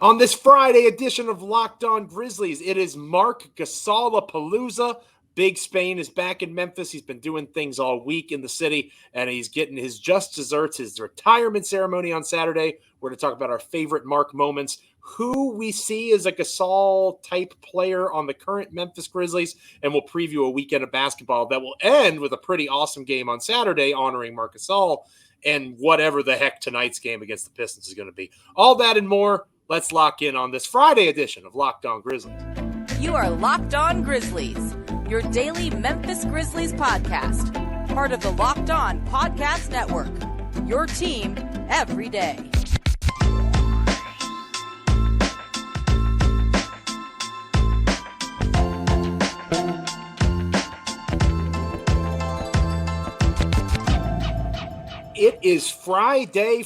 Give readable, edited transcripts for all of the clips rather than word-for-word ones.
On this Friday edition of Locked On Grizzlies, it is Marc Gasol-palooza. Big Spain is back in Memphis. He's been doing things all week in the city, and he's getting his just desserts, his retirement ceremony on Saturday. We're going to talk about our favorite Marc moments, who we see as a Gasol-type player on the current Memphis Grizzlies, and we'll preview a weekend of basketball that will end with a pretty awesome game on Saturday honoring Marc Gasol and whatever the heck tonight's game against the Pistons is going to be. All that and more. Let's lock in on this Friday edition of Locked On Grizzlies. You are Locked On Grizzlies, your daily Memphis Grizzlies podcast. Part of the Locked On Podcast Network, your team every day. It is Friday.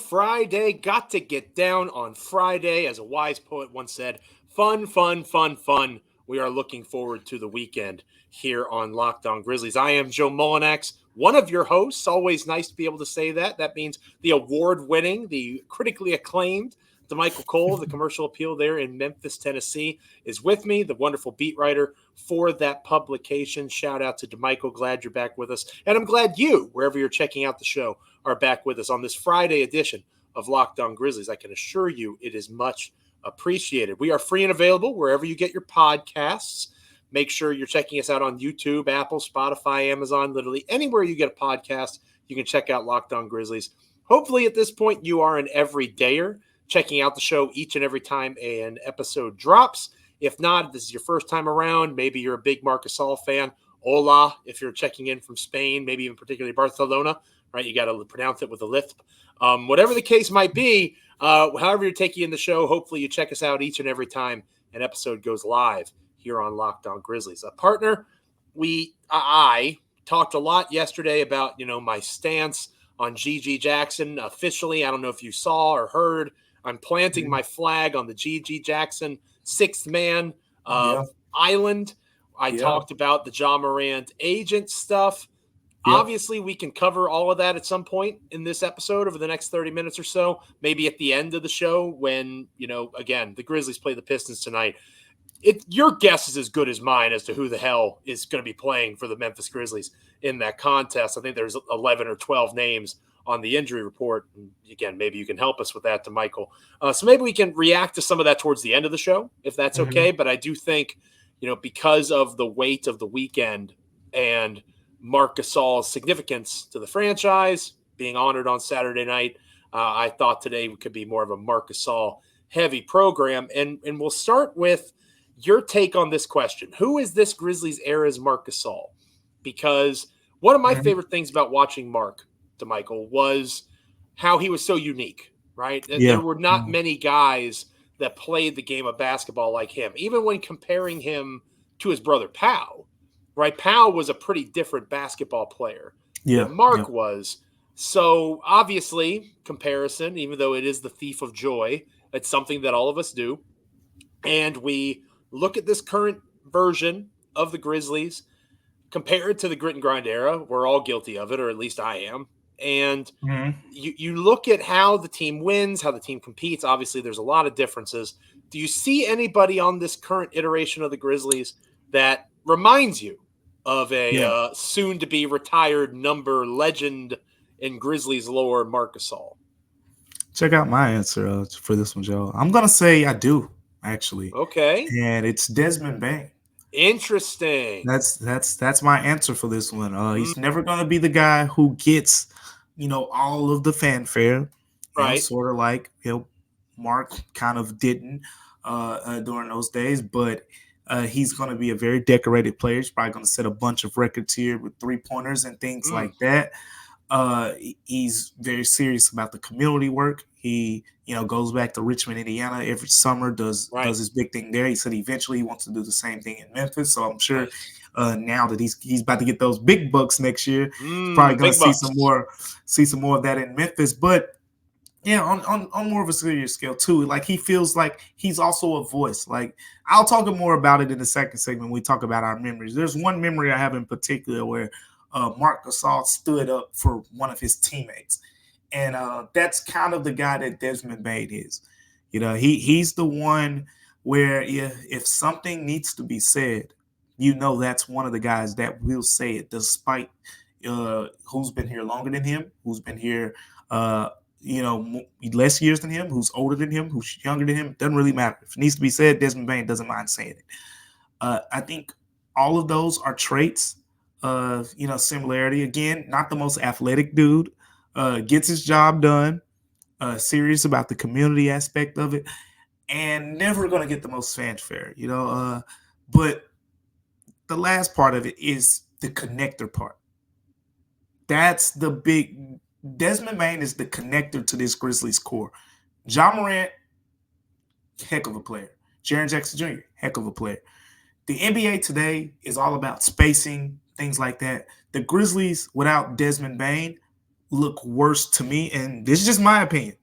Got to get down on Friday. As a wise poet once said, fun. We are looking forward to the weekend here on Locked On Grizzlies. I am Joe Mullinax, one of your hosts. Always nice to be able to say that. That means the award-winning, the critically acclaimed Damichael Cole, the commercial appeal there in Memphis, Tennessee, is with me, the wonderful beat writer for that publication. Shout out to Damichael. Glad you're back with us. And I'm glad you, wherever you're checking out the show, are back with us on this Friday edition of Locked On Grizzlies. I can assure you it is much appreciated. We are free and available wherever you get your podcasts. Make sure you're checking us out on YouTube, Apple, Spotify, Amazon, literally anywhere you get a podcast, you can check out Locked On Grizzlies. Hopefully at this point you are an everydayer, checking out the show each and every time an episode drops. If not, if this is your first time around, maybe you're a big Marc Gasol fan. Hola, if you're checking in from Spain, maybe even particularly Barcelona, right? You got to pronounce it with a lisp. Whatever the case might be, however you're taking in the show, hopefully you check us out each and every time an episode goes live here on Locked On Grizzlies. A partner, I talked a lot yesterday about, my stance on GG Jackson. Officially, I don't know if you saw or heard, I'm planting my flag on the GG Jackson sixth man island. I talked about the Ja Morant agent stuff. Yep. Obviously, we can cover all of that at some point in this episode over the next 30 minutes or so, maybe at the end of the show when, again, the Grizzlies play the Pistons tonight. Your guess is as good as mine as to who the hell is going to be playing for the Memphis Grizzlies in that contest. I think there's 11 or 12 names on the injury report. And again, maybe you can help us with that, Damichael. So maybe we can react to some of that towards the end of the show, if that's okay. But I do think, because of the weight of the weekend and Marc Gasol's significance to the franchise being honored on Saturday night, I thought today could be more of a Marc Gasol heavy program. And we'll start with your take on this question. Who is this Grizzlies era's Marc Gasol? Because one of my favorite things about watching Marc, Damichael, was how he was so unique, right? Yeah. There were not many guys that played the game of basketball like him, even when comparing him to his brother Pau, right? Pau was a pretty different basketball player than Marc was. So obviously, comparison, even though it is the thief of joy, it's something that all of us do. And we look at this current version of the Grizzlies, compare it to the grit and grind era. We're all guilty of it, or at least I am. And you look at how the team wins, how the team competes. Obviously, there's a lot of differences. Do you see anybody on this current iteration of the Grizzlies that reminds you of a soon-to-be retired number legend in Grizzlies lore, Marc Gasol? Check out my answer for this one, Joe. I'm going to say I do, actually. Okay. And it's Desmond Bane. Interesting. That's my answer for this one. He's never going to be the guy who gets, all of the fanfare. Right. Sort of like, Marc kind of didn't during those days, but he's going to be a very decorated player. He's probably going to set a bunch of records here with three-pointers and things like that. He's very serious about the community work. He, goes back to Richmond, Indiana every summer, does his big thing there. He said eventually he wants to do the same thing in Memphis. So I'm sure now that he's about to get those big bucks next year, probably going to see some more of that in Memphis. But yeah, on more of a serious scale too, like he feels like he's also a voice. Like I'll talk more about it in the second segment when we talk about our memories. There's one memory I have in particular where Marc Gasol stood up for one of his teammates. And that's kind of the guy that Desmond Bane is. He's the one where if something needs to be said, that's one of the guys that will say it, despite who's been here longer than him, who's been here, less years than him, who's older than him, who's younger than him. It doesn't really matter. If it needs to be said, Desmond Bane doesn't mind saying it. I think all of those are traits of, similarity. Again, not the most athletic dude, gets his job done, serious about the community aspect of it, and never going to get the most fanfare, but the last part of it is the connector part. That's the big. Desmond Bane is the connector to this Grizzlies core. Ja Morant, heck of a player. Jaren Jackson Jr., heck of a player. The NBA today is all about spacing, things like that. The Grizzlies, without Desmond Bane, look worse to me, and this is just my opinion.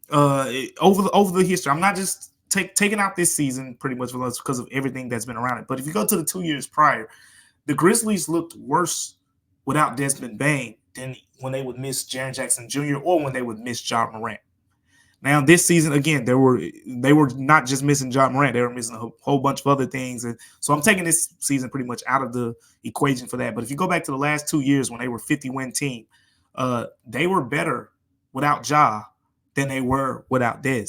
Over the history, I'm not just taking out this season pretty much because of everything that's been around it. But if you go to the 2 years prior, the Grizzlies looked worse without Desmond Bane than when they would miss Jaren Jackson Jr. or when they would miss Ja Morant. Now, this season, again, they were not just missing Ja Morant. They were missing a whole bunch of other things. And so I'm taking this season pretty much out of the equation for that. But if you go back to the last 2 years when they were 50-win team, they were better without Ja than they were without Des.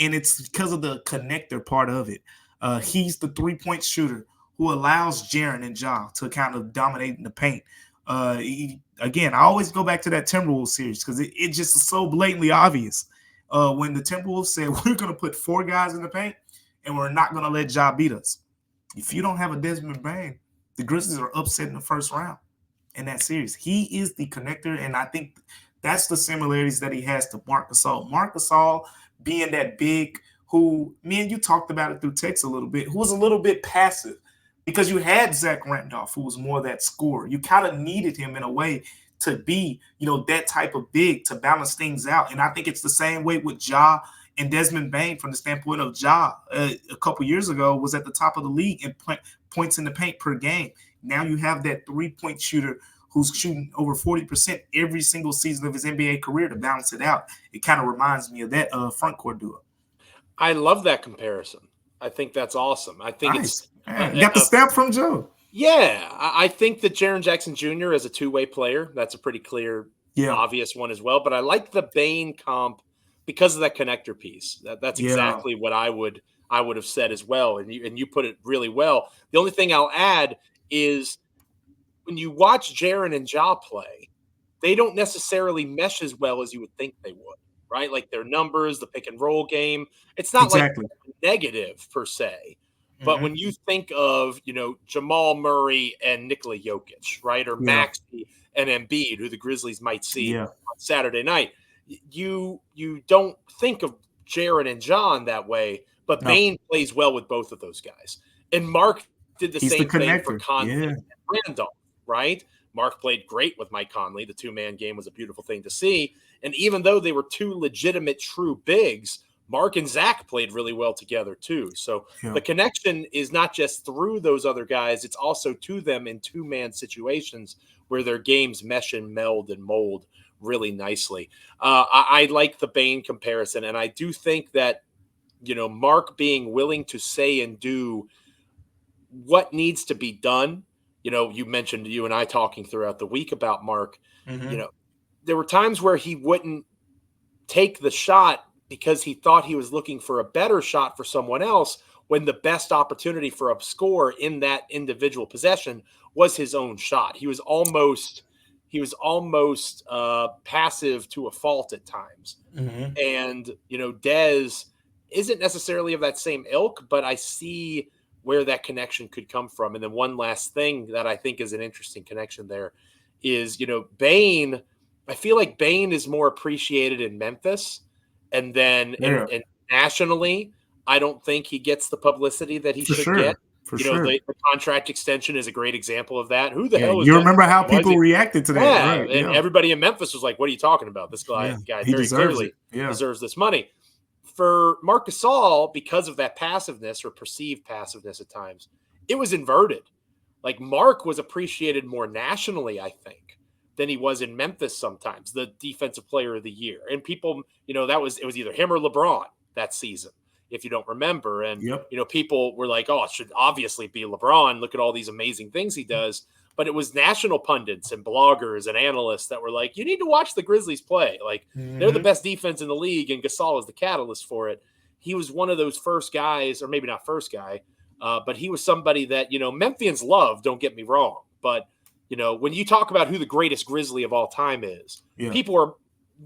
And it's because of the connector part of it. He's the three-point shooter who allows Jaren and Ja to kind of dominate in the paint. Again, I always go back to that Timberwolves series because it just is so blatantly obvious. When the Timberwolves said, we're going to put 4 guys in the paint and we're not going to let Ja beat us. If you don't have a Desmond Bane, the Grizzlies are upset in the first round in that series. He is the connector, and I think that's the similarities that he has to Marc Gasol. Marc Gasol being that big who, me and you talked about it through text a little bit, who was a little bit passive because you had Zach Randolph, who was more that scorer. You kind of needed him in a way to be, that type of big to balance things out. And I think it's the same way with Ja and Desmond Bane from the standpoint of Ja a couple years ago was at the top of the league in points in the paint per game. Now you have that three-point shooter who's shooting over 40% every single season of his NBA career to balance it out. It kind of reminds me of that front court duo. I love that comparison. I think that's awesome. I think nice. You got the stamp from Joe. Yeah, I think that Jaren Jackson Jr. is a two-way player. That's a pretty clear, obvious one as well. But I like the Bane comp because of that connector piece. That's exactly what I would have said as well. And you put it really well. The only thing I'll add is when you watch Jaren and Ja play, they don't necessarily mesh as well as you would think they would, right? Like their numbers, the pick and roll game. It's not like negative per se. But when you think of, Jamal Murray and Nikola Jokic, right, or Maxey and Embiid, who the Grizzlies might see on Saturday night, you don't think of Jaren and John that way, but Bane plays well with both of those guys. And Mark did the same thing for Conley and Randolph, right? Mark played great with Mike Conley. The two-man game was a beautiful thing to see. And even though they were two legitimate true bigs, Mark and Zach played really well together too. So the connection is not just through those other guys, it's also to them in two-man situations where their games mesh and meld and mold really nicely. I like the Bane comparison, and I do think that, Mark being willing to say and do what needs to be done. You mentioned you and I talking throughout the week about Mark. There were times where he wouldn't take the shot because he thought he was looking for a better shot for someone else when the best opportunity for a score in that individual possession was his own shot. He was almost passive to a fault at times. And, Dez isn't necessarily of that same ilk, but I see where that connection could come from. And then one last thing that I think is an interesting connection there is, Bane, I feel like Bane is more appreciated in Memphis. And then and nationally, I don't think he gets the publicity that he should get. The contract extension is a great example of that. Who the hell is you that? remember how people reacted to that? Yeah, right, and everybody in Memphis was like, what are you talking about? This guy very clearly deserves this money. For Marc Gasol, because of that passiveness or perceived passiveness at times, it was inverted. Like Mark was appreciated more nationally, I think, than he was in Memphis sometimes, the defensive player of the year. And people, it was either him or LeBron that season. if you don't remember. And, Yep. people were like, oh, it should obviously be LeBron. Look at all these amazing things he does. But it was national pundits and bloggers and analysts that were like, you need to watch the Grizzlies play. Like, they're the best defense in the league, and Gasol is the catalyst for it. He was one of those first guys, or maybe not first guy, but he was somebody that, Memphians love, don't get me wrong. But, when you talk about who the greatest Grizzly of all time is, people are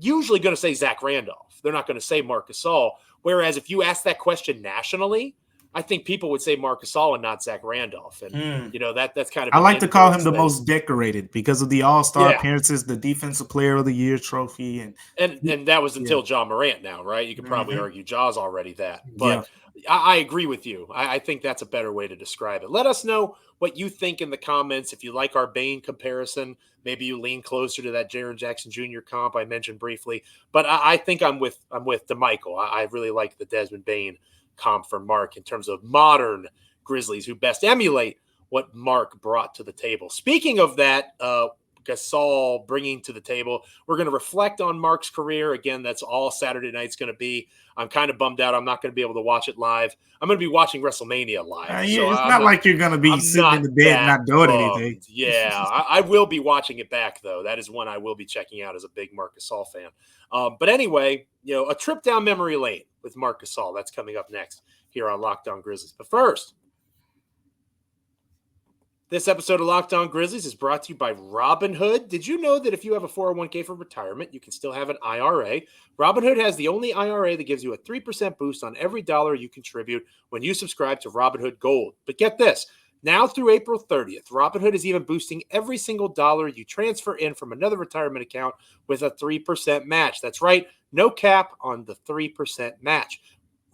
usually going to say Zach Randolph. They're not going to say Marc Gasol. Whereas if you ask that question nationally, I think people would say Marc Gasol and not Zach Randolph. And, that's kind of – I like to call him the most decorated because of the All-Star appearances, the Defensive Player of the Year trophy. And that was until Ja Morant now, right? You could probably argue Ja's already that. But I agree with you. I think that's a better way to describe it. Let us know what you think in the comments. If you like our Bane comparison, maybe you lean closer to that Jaren Jackson Jr. comp I mentioned briefly. But I think I'm with Damichael. I really like the Desmond Bane comp for Mark in terms of modern Grizzlies who best emulate what Mark brought to the table. Speaking of that, Gasol bringing to the table, we're going to reflect on Mark's career. Again, that's all Saturday night's going to be. I'm kind of bummed out. I'm not going to be able to watch it live. I'm going to be watching WrestleMania live. It's not like you're going to be sitting in the bed and not doing anything. Yeah, I will be watching it back, though. That is one I will be checking out as a big Marc Gasol fan. But anyway, a trip down memory lane with Marc Gasol. That's coming up next here on Locked On Grizzlies. But first, this episode of Locked On Grizzlies is brought to you by Robinhood. Did you know that if you have a 401k for retirement, you can still have an IRA? Robinhood has the only IRA that gives you a 3% boost on every dollar you contribute when you subscribe to Robinhood Gold. But get this, now through April 30th, Robinhood is even boosting every single dollar you transfer in from another retirement account with a 3% match. That's right, no cap on the 3% match.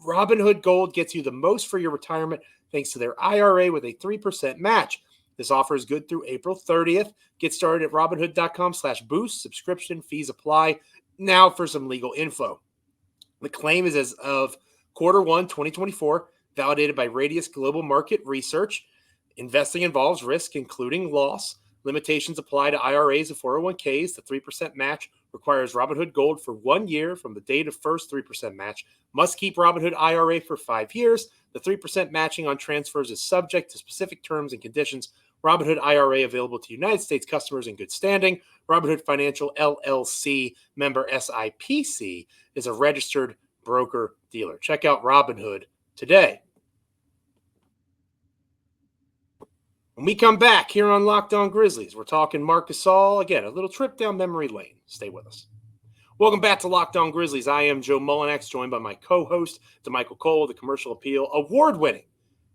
Robinhood Gold gets you the most for your retirement thanks to their IRA with a 3% match. This offer is good through April 30th. Get started at Robinhood.com/boost. Subscription fees apply. Now for some legal info. The claim is as of Q1 2024, validated by Radius Global Market Research. Investing involves risk, including loss. Limitations apply to IRAs and 401ks. The 3% match requires Robinhood Gold for 1 year from the date of first 3% match. Must keep Robinhood IRA for 5 years. The 3% matching on transfers is subject to specific terms and conditions. Robinhood IRA available to United States customers in good standing. Robinhood Financial LLC member SIPC is a registered broker-dealer. Check out Robinhood today. When we come back here on Locked On Grizzlies, we're talking Marc Gasol. Again, a little trip down memory lane. Stay with us. Welcome back to Locked On Grizzlies. I am Joe Mullinax, joined by my co-host, Damichael Cole, the Commercial Appeal award-winning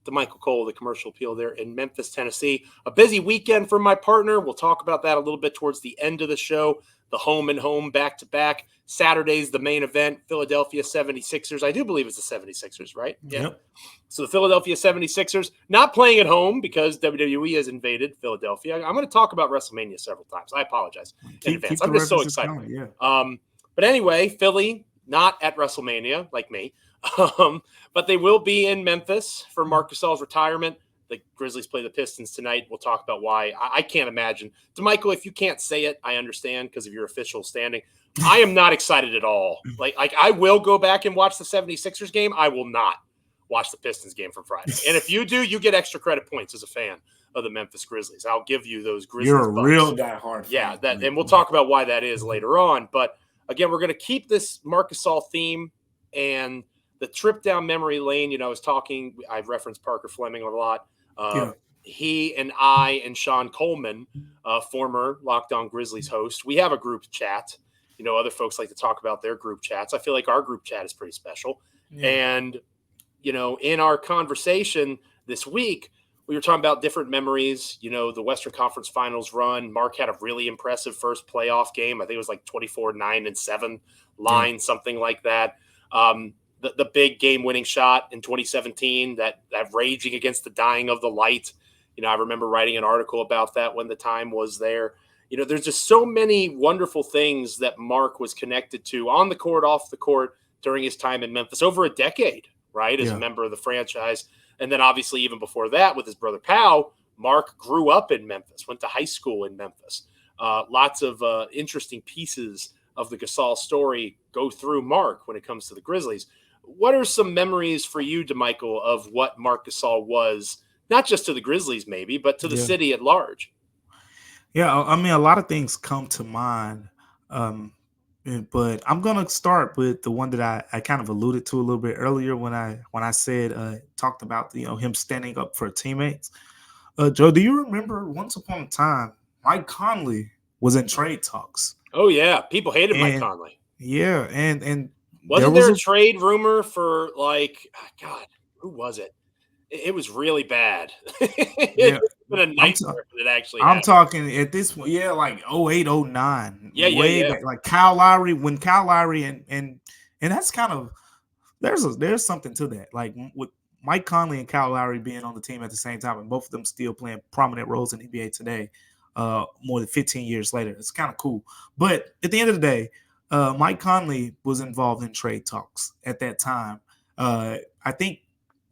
Damichael Cole, the Commercial Appeal there in Memphis, Tennessee. A busy weekend for my partner. We'll talk about that a little bit towards the end of the show. The home and home back-to-back. Saturday's the main event, Philadelphia 76ers. I do believe it's the 76ers, right? Yeah. Yep. So the Philadelphia 76ers not playing at home because WWE has invaded Philadelphia. I'm going to talk about WrestleMania several times. I apologize in advance. I'm just so excited. Going, But anyway, Philly not at WrestleMania like me. But they will be in Memphis for Marc Gasol's retirement. The Grizzlies play the Pistons tonight. We'll talk about why. I can't imagine. Damichael, if you can't say it, I understand because of your official standing. I am not excited at all. Like I will go back and watch the 76ers game. I will not watch the Pistons game from Friday. And if you do, you get extra credit points as a fan of the Memphis Grizzlies. I'll give you those Grizzlies. You're a bucks. real diehard fan. Yeah, and we'll talk about why that is later on. But again, we're going to keep this Marc Gasol theme and the trip down memory lane. I've referenced Parker Fleming a lot. He and I and Sean Coleman, former Locked On Grizzlies host, we have a group chat. Other folks like to talk about their group chats. I feel like our group chat is pretty special. Yeah. And, in our conversation this week, we were talking about different memories, the Western Conference Finals run. Mark had a really impressive first playoff game. I think it was like 24-9-7 line, something like that. The big game-winning shot in 2017, that raging against the dying of the light. I remember writing an article about that when the time was there. There's just so many wonderful things that Mark was connected to on the court, off the court during his time in Memphis, over a decade, right, as a member of the franchise. And then obviously even before that with his brother Pau, Mark grew up in Memphis, went to high school in Memphis. Lots of interesting pieces of the Gasol story go through Mark when it comes to the Grizzlies. What are some memories for you, Damichael, of what Marc Gasol was, not just to the Grizzlies maybe, but to the city at large? Yeah, I mean, a lot of things come to mind, but I'm gonna start with the one that I kind of alluded to a little bit earlier when I said talked about him standing up for teammates. Joe, do you remember once upon a time Mike Conley was in trade talks? Oh yeah, people hated Mike And Conley. yeah, and there Wasn't was there a a trade rumor for God, who was it? It was really bad. yeah. It's been a I'm nightmare if it actually I'm happened. talking at this point, yeah, like 08, 09, way Yeah. back, like Kyle Lowry, when Kyle Lowry and that's kind of there's something to that. Like with Mike Conley and Kyle Lowry being on the team at the same time, and both of them still playing prominent roles in the NBA today, more than 15 years later. It's kind of cool. But at the end of the day, Mike Conley was involved in trade talks at that time. I think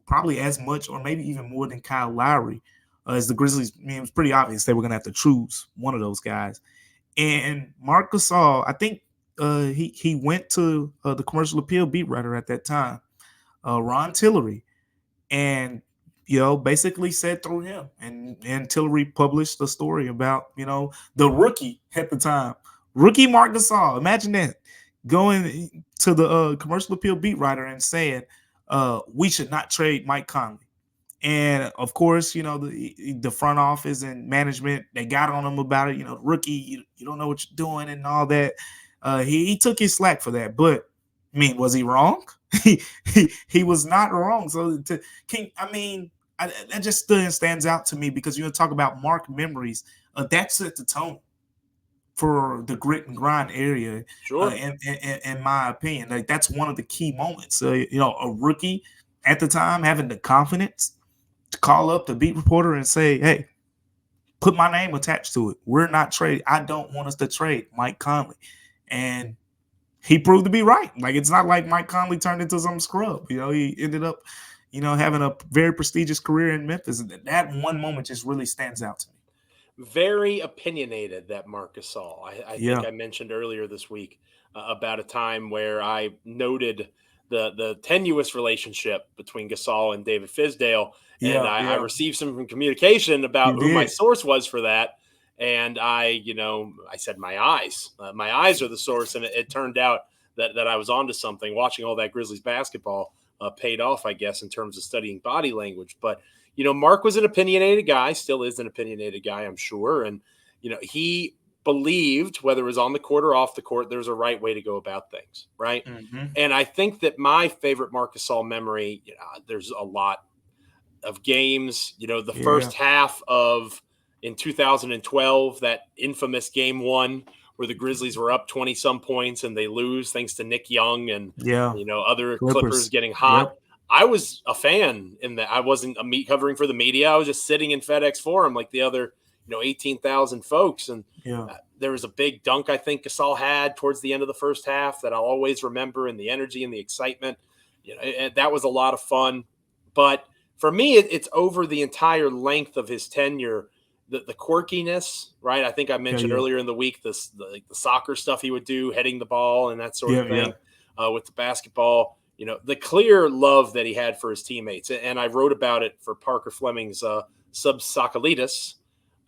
probably as much or maybe even more than Kyle Lowry. As the Grizzlies, I mean, it was pretty obvious they were going to have to choose one of those guys. And Marc Gasol, I think he went to the commercial appeal beat writer at that time, Ron Tillery, and basically said through him, and Tillery published a story about the rookie at the time, rookie Marc Gasol. Imagine that, going to the commercial appeal beat writer and saying we should not trade Mike Conley. And of course, the front office and management, they got on him about it. Rookie, you don't know what you're doing and all that. He took his slack for that. But I mean, was he wrong? he was not wrong. So that just stands out to me because talk about Marc memories. That set the tone for the grit and grind area. Sure. In my opinion, like that's one of the key moments. A rookie at the time having the confidence to call up the beat reporter and say, hey, put my name attached to it. We're not trading. I don't want us to trade Mike Conley. And he proved to be right. Like, it's not like Mike Conley turned into some scrub. He ended up, having a very prestigious career in Memphis. And that one moment just really stands out to me. Very opinionated, that Marc Gasol. I think I mentioned earlier this week about a time where I noted the tenuous relationship between Gasol and David Fizdale. And I received some communication about who my source was for that. And I said, my eyes are the source. And it turned out that I was onto something. Watching all that Grizzlies basketball paid off, I guess, in terms of studying body language. But, Marc was an opinionated guy, still is an opinionated guy, I'm sure. And, he believed, whether it was on the court or off the court, there's a right way to go about things, right? Mm-hmm. And I think that my favorite Marc Gasol memory, there's a lot of games, the first half of in 2012, that infamous game one where the Grizzlies were up 20 some points and they lose thanks to Nick Young and other Clippers getting hot. Yep. I was a fan in that. I wasn't covering for the media. I was just sitting in FedEx Forum like the other 18,000 folks. And there was a big dunk I think Gasol had towards the end of the first half that I'll always remember, and the energy and the excitement. That was a lot of fun. But for me, it's over the entire length of his tenure, the quirkiness, right? I think I mentioned earlier in the week the soccer stuff he would do, heading the ball and that sort of thing with the basketball. The clear love that he had for his teammates. And I wrote about it for Parker Fleming's Subsocolitis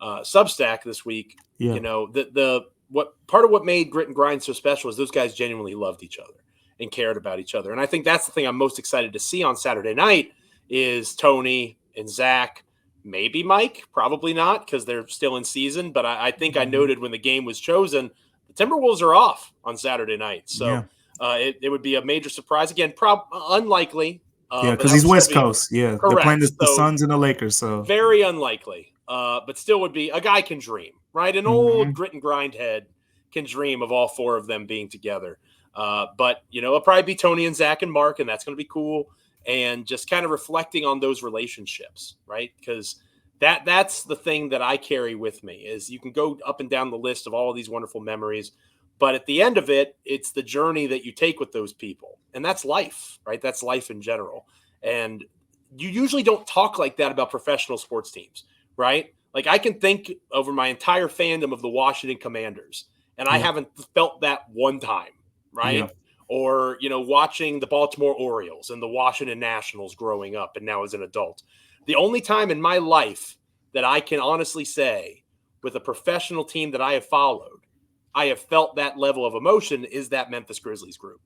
Substack this week. Part of what made Grit and Grind so special is those guys genuinely loved each other and cared about each other. And I think that's the thing I'm most excited to see on Saturday night is Tony and Zach, maybe Mike, probably not because they're still in season. But I think I noted when the game was chosen, the Timberwolves are off on Saturday night. So it would be a major surprise. Again, unlikely. Because he's West Coast. Yeah, correct. They're playing the Suns and the Lakers. So very unlikely. But still would be, a guy can dream, right? An old Grit and Grind head can dream of all four of them being together. But, it'll probably be Tony and Zach and Mark, and that's going to be cool. And just kind of reflecting on those relationships, right? Because that's the thing that I carry with me is you can go up and down the list of all of these wonderful memories. But at the end of it, it's the journey that you take with those people. And that's life, right? That's life in general. And you usually don't talk like that about professional sports teams, right? Like I can think over my entire fandom of the Washington Commanders, and I haven't felt that one time, right? or, watching the Baltimore Orioles and the Washington Nationals growing up and now as an adult. The only time in my life that I can honestly say with a professional team that I have followed, I have felt that level of emotion is that Memphis Grizzlies group.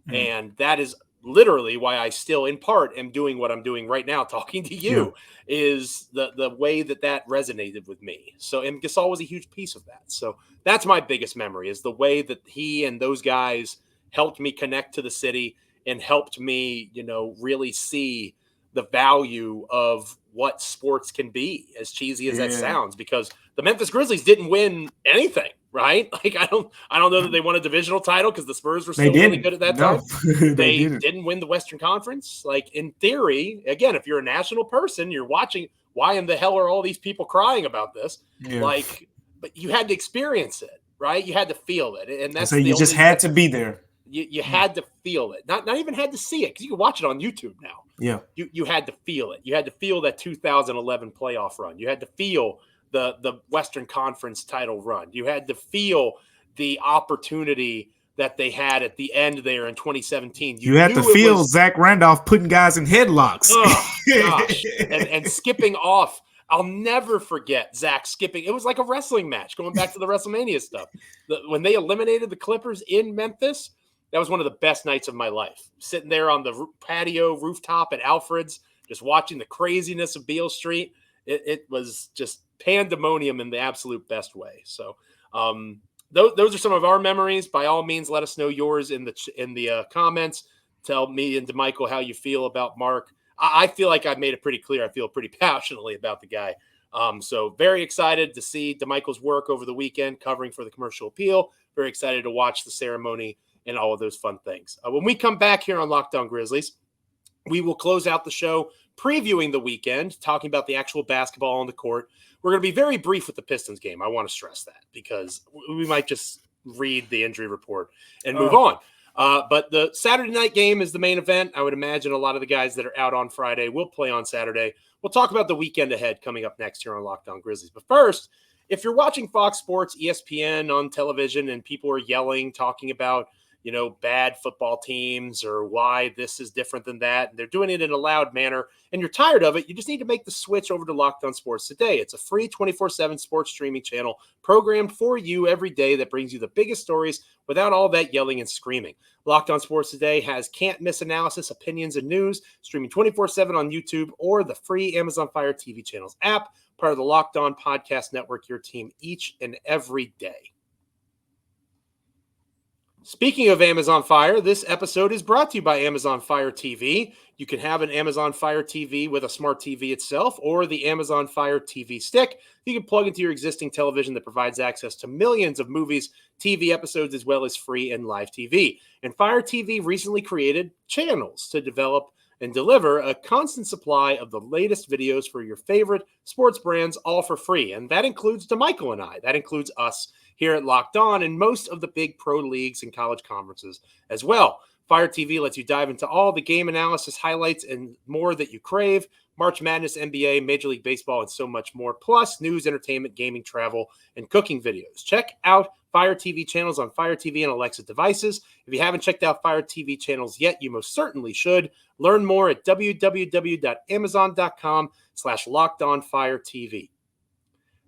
And that is literally why I still, in part, am doing what I'm doing right now, talking to you, is the way that resonated with me. So, and Gasol was a huge piece of that. So that's my biggest memory, is the way that he and those guys helped me connect to the city and helped me, really see the value of what sports can be, as cheesy as that sounds, because the Memphis Grizzlies didn't win anything, right? Like, I don't know that they won a divisional title because the Spurs were still really good at that time. They didn't win the Western Conference. Like, in theory, again, if you're a national person, you're watching, why in the hell are all these people crying about this? Like, but you had to experience it, right? You had to feel it. And that's so you just had to be there. You had to feel it. Not even had to see it, because you can watch it on YouTube now. Yeah. You had to feel it. You had to feel that 2011 playoff run. You had to feel the Western Conference title run. You had to feel the opportunity that they had at the end there in 2017. You had to feel Zach Randolph putting guys in headlocks. Oh, gosh. and skipping off. I'll never forget Zach skipping. It was like a wrestling match, going back to the WrestleMania stuff. When they eliminated the Clippers in Memphis, that was one of the best nights of my life. Sitting there on the patio rooftop at Alfred's, just watching the craziness of Beale Street. It was just pandemonium in the absolute best way. So those are some of our memories. By all means, let us know yours in the comments. Tell me and Damichael how you feel about Marc. I feel like I've made it pretty clear. I feel pretty passionately about the guy. So very excited to see Damichael's work over the weekend covering for the Commercial Appeal. Very excited to watch the ceremony and all of those fun things. When we come back here on Locked On Grizzlies, we will close out the show previewing the weekend, talking about the actual basketball on the court. We're going to be very brief with the Pistons game. I want to stress that, because we might just read the injury report and move on. But the Saturday night game is the main event. I would imagine a lot of the guys that are out on Friday will play on Saturday. We'll talk about the weekend ahead coming up next here on Locked On Grizzlies. But first, if you're watching Fox Sports, ESPN on television, and people are yelling, talking about bad football teams or why this is different than that, and they're doing it in a loud manner, and you're tired of it, you just need to make the switch over to Locked On Sports Today. It's a free 24/7 sports streaming channel programmed for you every day that brings you the biggest stories without all that yelling and screaming. Locked On Sports Today has can't-miss analysis, opinions, and news, streaming 24/7 on YouTube or the free Amazon Fire TV channels app, part of the Locked On Podcast Network, your team each and every day. Speaking of Amazon Fire, this episode is brought to you by Amazon Fire TV. You can have an Amazon Fire TV with a smart TV itself or the Amazon Fire TV stick. You can plug into your existing television that provides access to millions of movies, TV episodes, as well as free and live TV. And Fire TV recently created channels to develop and deliver a constant supply of the latest videos for your favorite sports brands, all for free. And that includes Damichael and I. That includes us here at Locked On and most of the big pro leagues and college conferences as well. Fire TV lets you dive into all the game analysis, highlights, and more that you crave. March Madness, NBA, Major League Baseball, and so much more. Plus news, entertainment, gaming, travel, and cooking videos. Check out Fire TV channels on Fire TV and Alexa devices. If you haven't checked out Fire TV channels yet, you most certainly should. Learn more at www.amazon.com/LockedOnFireTV.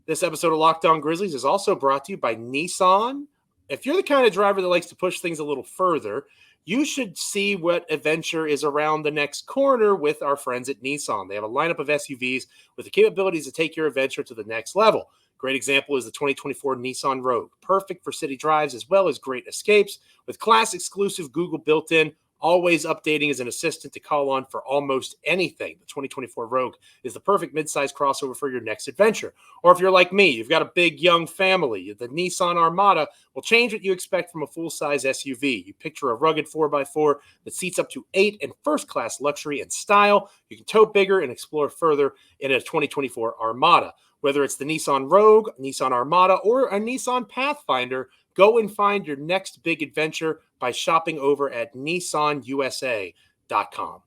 This episode of Locked On Grizzlies is also brought to you by Nissan. If you're the kind of driver that likes to push things a little further, you should see what adventure is around the next corner with our friends at Nissan. They have a lineup of SUVs with the capabilities to take your adventure to the next level. Great example is the 2024 Nissan Rogue, perfect for city drives as well as great escapes, with class-exclusive Google built-in, always updating as an assistant to call on for almost anything. The 2024 Rogue is the perfect midsize crossover for your next adventure. Or if you're like me, you've got a big young family, the Nissan Armada will change what you expect from a full-size SUV. You picture a rugged 4x4 that seats up to 8 in first-class luxury and style. You can tow bigger and explore further in a 2024 Armada. Whether it's the Nissan Rogue, Nissan Armada, or a Nissan Pathfinder, go and find your next big adventure by shopping over at nissanusa.com.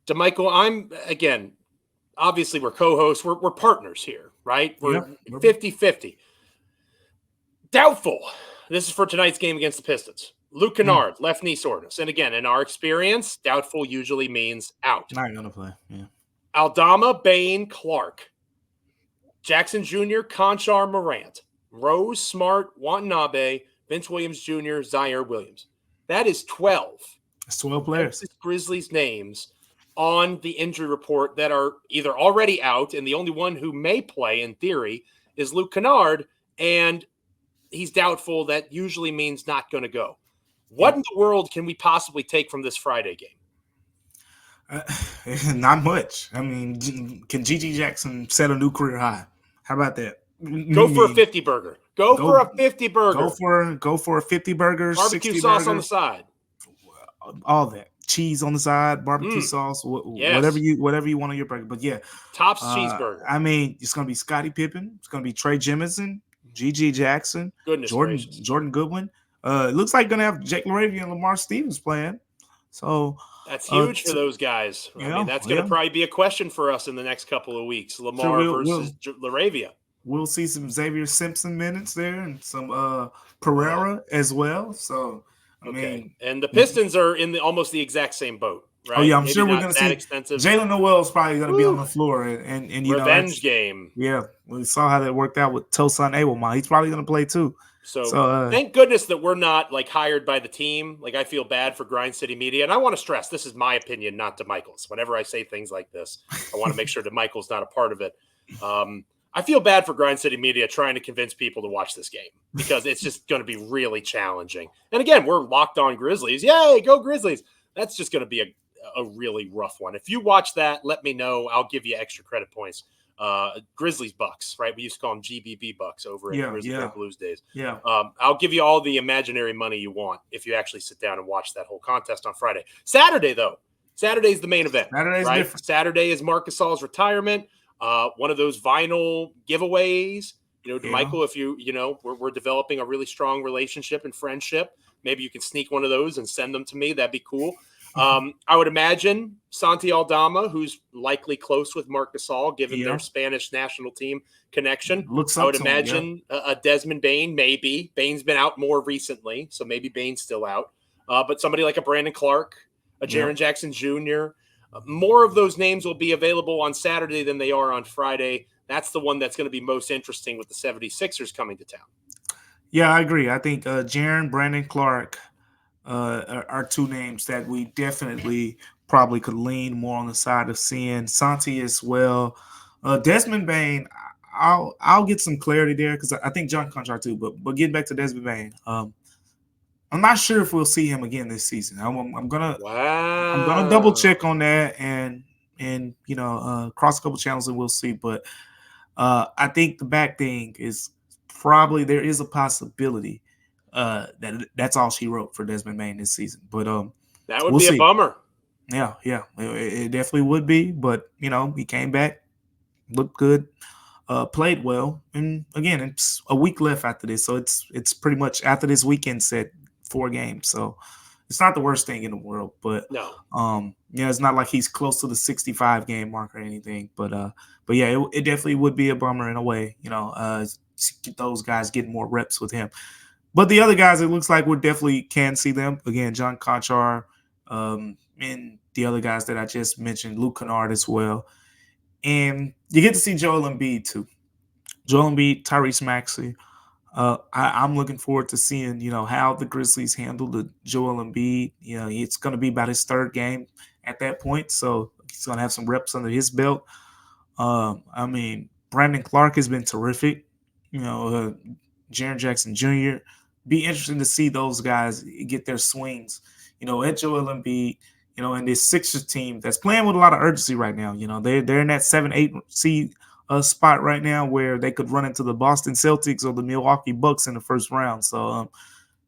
Damichael, obviously we're co-hosts. We're partners here, right? We're 50-50. Doubtful This is for tonight's game against the Pistons. Luke Kennard, left knee soreness. And again, in our experience, doubtful usually means out. Not going to play, yeah. Aldama, Bane, Clark. Jackson Jr., Conchar, Morant. Rose, Smart, Watanabe, Vince Williams Jr., Zaire Williams. That is 12. That's 12 players. Grizzlies names on the injury report that are either already out, and the only one who may play in theory is Luke Kennard, and he's doubtful. That usually means not going to go. What in the world can we possibly take from this Friday game? Not much. I mean, can GG Jackson set a new career high? How about that? Go for a 50 burger. Go for a 50 burger. Go for a 50 burger. Barbecue 60 sauce burger, on the side. All that. Cheese on the side, barbecue sauce, whatever you want on your burger. But yeah, Tops cheeseburger. I mean, it's gonna be Scottie Pippen. It's gonna be Trey Jemison, GG Jackson, Jordan Goodwin. It looks like gonna have Jake LaRavia and Lamar Stevens playing. So that's huge for those guys. I mean, that's going to probably be a question for us in the next couple of weeks. Lamar versus LaRavia. We'll see some Xavier Simpson minutes there and some Pereira as well. So, I mean, and the Pistons are in almost the exact same boat, right? Oh yeah, I'm sure we're going to see extensive. Jalen Noel's probably going to be on the floor and you revenge game. Yeah, we saw how that worked out with Tosin Abelman. He's probably going to play too. So thank goodness that we're not like hired by the team. Like I feel bad for Grind City Media, and I want to stress this is my opinion, not Damichael's. Whenever I say things like this, I want to make sure Damichael's not a part of it. I feel bad for Grind City Media trying to convince people to watch this game because it's just going to be really challenging. And again, we're locked on Grizzlies. Yay, go Grizzlies! That's just going to be a really rough one. If you watch that, let me know. I'll give you extra credit points. Grizzlies Bucks, right? We used to call them GBB Bucks over at Grizzlies Blues days. Yeah. I'll give you all the imaginary money you want if you actually sit down and watch that whole contest on Friday. Saturday, though. Saturday's the main event. Saturday's right? different. Saturday is Marc Gasol's retirement. One of those vinyl giveaways. Damichael, if we're developing a really strong relationship and friendship, maybe you can sneak one of those and send them to me. That'd be cool. I would imagine Santi Aldama, who's likely close with Marc Gasol, given their Spanish national team connection. I would imagine a Desmond Bane, maybe. Bane's been out more recently, so maybe Bane's still out. But somebody like a Brandon Clark, a Jaren Jackson Jr., more of those names will be available on Saturday than they are on Friday. That's the one that's going to be most interesting with the 76ers coming to town. Yeah, I agree. I think Jaren, Brandon Clark, are two names that we definitely probably could lean more on the side of seeing. Santi as well. Desmond Bane, I'll get some clarity there because I think John Conchar too. But getting back to Desmond Bane, I'm not sure if we'll see him again this season. I'm gonna double check on that and cross a couple channels and we'll see. But I think the back thing is probably there is a possibility. That's all she wrote for Desmond Bane this season. But that would be a bummer. Yeah, it definitely would be. But he came back, looked good, played well, and again, it's a week left after this, so it's pretty much after this weekend set 4 games. So it's not the worst thing in the world. But no, it's not like he's close to the 65 game mark or anything. But yeah, it definitely would be a bummer in a way. Those guys getting more reps with him. But the other guys, it looks like we definitely can see them. Again, John Conchar, and the other guys that I just mentioned, Luke Kennard as well. And you get to see Joel Embiid too. Joel Embiid, Tyrese Maxey. I'm looking forward to seeing, how the Grizzlies handle the Joel Embiid. It's going to be about his 3rd game at that point. So he's going to have some reps under his belt. I mean, Brandon Clark has been terrific. Jaren Jackson Jr. Be interesting to see those guys get their swings, at Joel Embiid, and this Sixers team that's playing with a lot of urgency right now. They're in that 7-8 seed spot right now where they could run into the Boston Celtics or the Milwaukee Bucks in the first round. So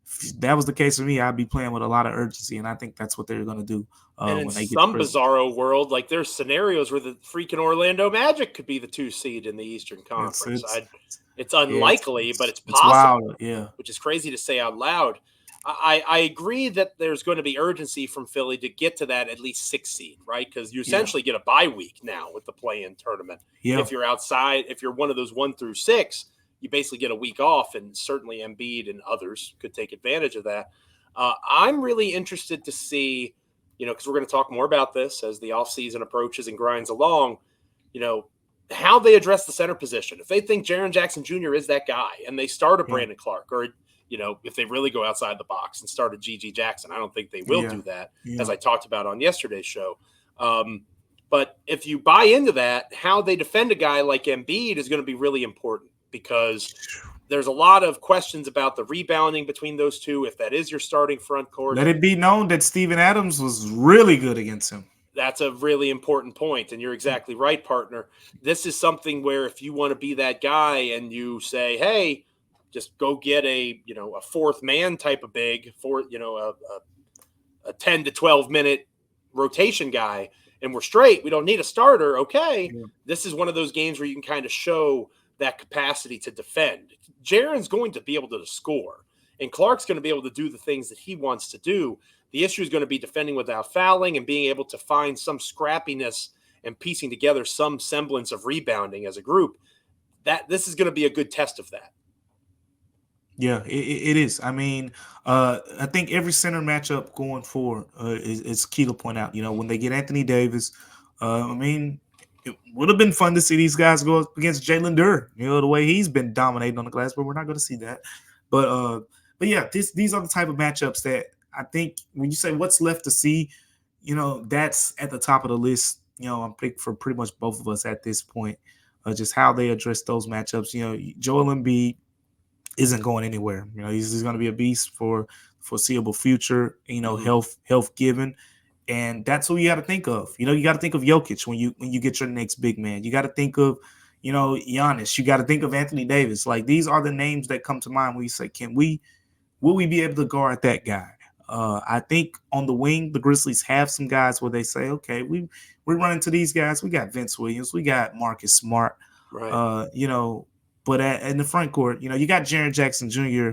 if that was the case for me, I'd be playing with a lot of urgency, and I think that's what they're going to do. And in some bizarro world, like there's scenarios where the freaking Orlando Magic could be the 2 seed in the Eastern Conference. It's unlikely, but it's possible. Wild, which is crazy to say out loud. I agree that there's going to be urgency from Philly to get to that at least 6 seed, right? Because you essentially get a bye week now with the play-in tournament. Yeah. If you're outside, if you're one of those 1 through 6, you basically get a week off, and certainly Embiid and others could take advantage of that. I'm really interested to see, because we're going to talk more about this as the offseason approaches and grinds along, how they address the center position. If they think Jaren Jackson Jr. is that guy and they start a Brandon Clark, or, if they really go outside the box and start a GG Jackson, I don't think they will do that, as I talked about on yesterday's show. But if you buy into that, how they defend a guy like Embiid is going to be really important, because there's a lot of questions about the rebounding between those two, if that is your starting front court. Let it be known that Steven Adams was really good against him. That's a really important point, and you're exactly right, partner. This is something where if you want to be that guy and you say, hey, just go get a fourth man type of big, a 10 to 12 minute rotation guy, and we're straight, we don't need a starter. Okay. Yeah. This is one of those games where you can kind of show that capacity to defend. Jaren's going to be able to score, and Clark's going to be able to do the things that he wants to do. The issue is going to be defending without fouling and being able to find some scrappiness and piecing together some semblance of rebounding as a group. This is going to be a good test of that. Yeah, it is. I mean, I think every center matchup going forward is key to point out. When they get Anthony Davis, it would have been fun to see these guys go up against Jalen Durr, the way he's been dominating on the glass, but we're not going to see that. But yeah, these are the type of matchups that I think when you say what's left to see, that's at the top of the list. I'm picking for pretty much both of us at this point, just how they address those matchups. Joel Embiid isn't going anywhere. He's going to be a beast for foreseeable future, health given. And that's who you got to think of. You got to think of Jokic when you get your next big man. You got to think of, Giannis. You got to think of Anthony Davis. Like, these are the names that come to mind when you say, will we be able to guard that guy? I think on the wing, the Grizzlies have some guys where they say, okay, we're running to these guys. We got Vince Williams. We got Marcus Smart. Right. But in the front court, you got Jaren Jackson Jr.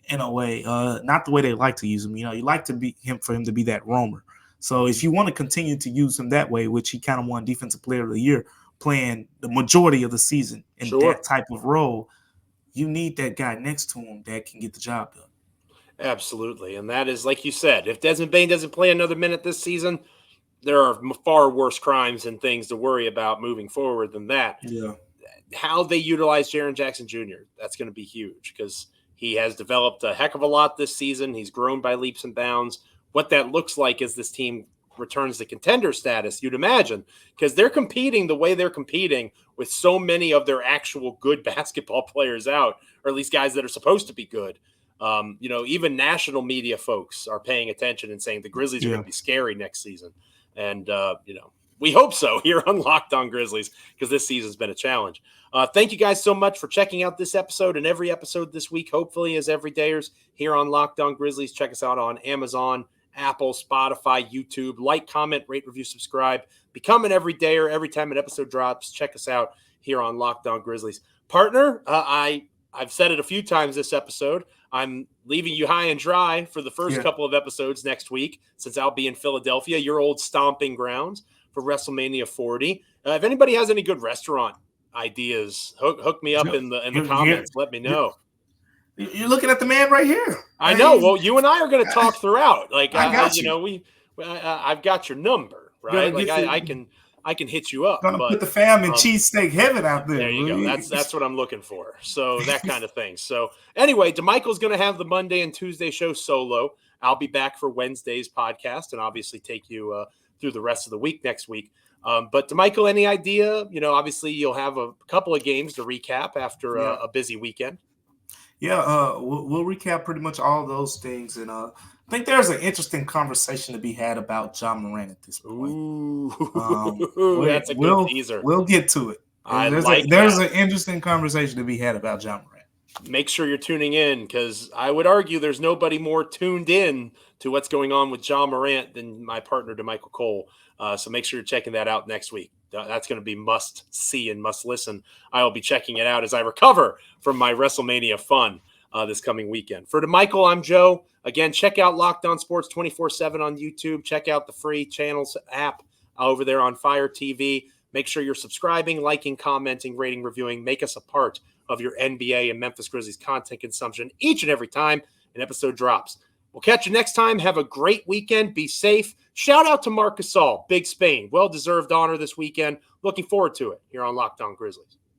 in a way, not the way they like to use him. You like to be for him to be that roamer. So if you want to continue to use him that way, which he kind of won Defensive Player of the Year, playing the majority of the season in that type of role, you need that guy next to him that can get the job done. Absolutely. And that is, like you said, if Desmond Bane doesn't play another minute this season, there are far worse crimes and things to worry about moving forward than that. Yeah. How they utilize Jaren Jackson Jr., that's going to be huge, because he has developed a heck of a lot this season. He's grown by leaps and bounds. What that looks like as this team returns to contender status, you'd imagine, because they're competing the way they're competing with so many of their actual good basketball players out, or at least guys that are supposed to be good. Even national media folks are paying attention and saying the Grizzlies are going to be scary next season. And, we hope so here on Locked On Grizzlies, because this season's been a challenge. Thank you guys so much for checking out this episode and every episode this week, hopefully as everydayers here on Locked On Grizzlies. Check us out on Amazon, Apple, Spotify, YouTube. Like, comment, rate, review, subscribe. Become an everydayer every time an episode drops. Check us out here on Locked On Grizzlies. Partner, I've said it a few times this episode. I'm leaving you high and dry for the first couple of episodes next week, since I'll be in Philadelphia, your old stomping grounds for WrestleMania 40. If anybody has any good restaurant ideas, hook me up in the comments. Let me know. You're looking at the man right here. I know. Well, you and I are going to talk throughout. Like, I've got your number, right? Like, I can hit you up. Gonna put the fam in cheesesteak heaven out there. There you go. That's what I'm looking for. So that kind of thing. So anyway, Damichael's going to have the Monday and Tuesday show solo. I'll be back for Wednesday's podcast and obviously take you through the rest of the week next week. But Damichael, any idea? Obviously you'll have a couple of games to recap after a busy weekend. Yeah, we'll recap pretty much all those things, and I think there's an interesting conversation to be had about Ja Morant at this point. Ooh, that's a good teaser. We'll get to it. There's an interesting conversation to be had about Ja Morant. Make sure you're tuning in, because I would argue there's nobody more tuned in to what's going on with Ja Morant than my partner, Damichael Cole. So make sure you're checking that out next week. That's going to be must see and must listen. I will be checking it out as I recover from my WrestleMania fun this coming weekend. For Damichael, I'm Joe. Again, check out Locked On Sports 24/7 on YouTube. Check out the free channels app over there on Fire TV. Make sure you're subscribing, liking, commenting, rating, reviewing. Make us a part of your NBA and Memphis Grizzlies content consumption each and every time an episode drops. We'll catch you next time. Have a great weekend. Be safe. Shout out to Marc Gasol, Big Spain. Well-deserved honor this weekend. Looking forward to it here on Locked On Grizzlies.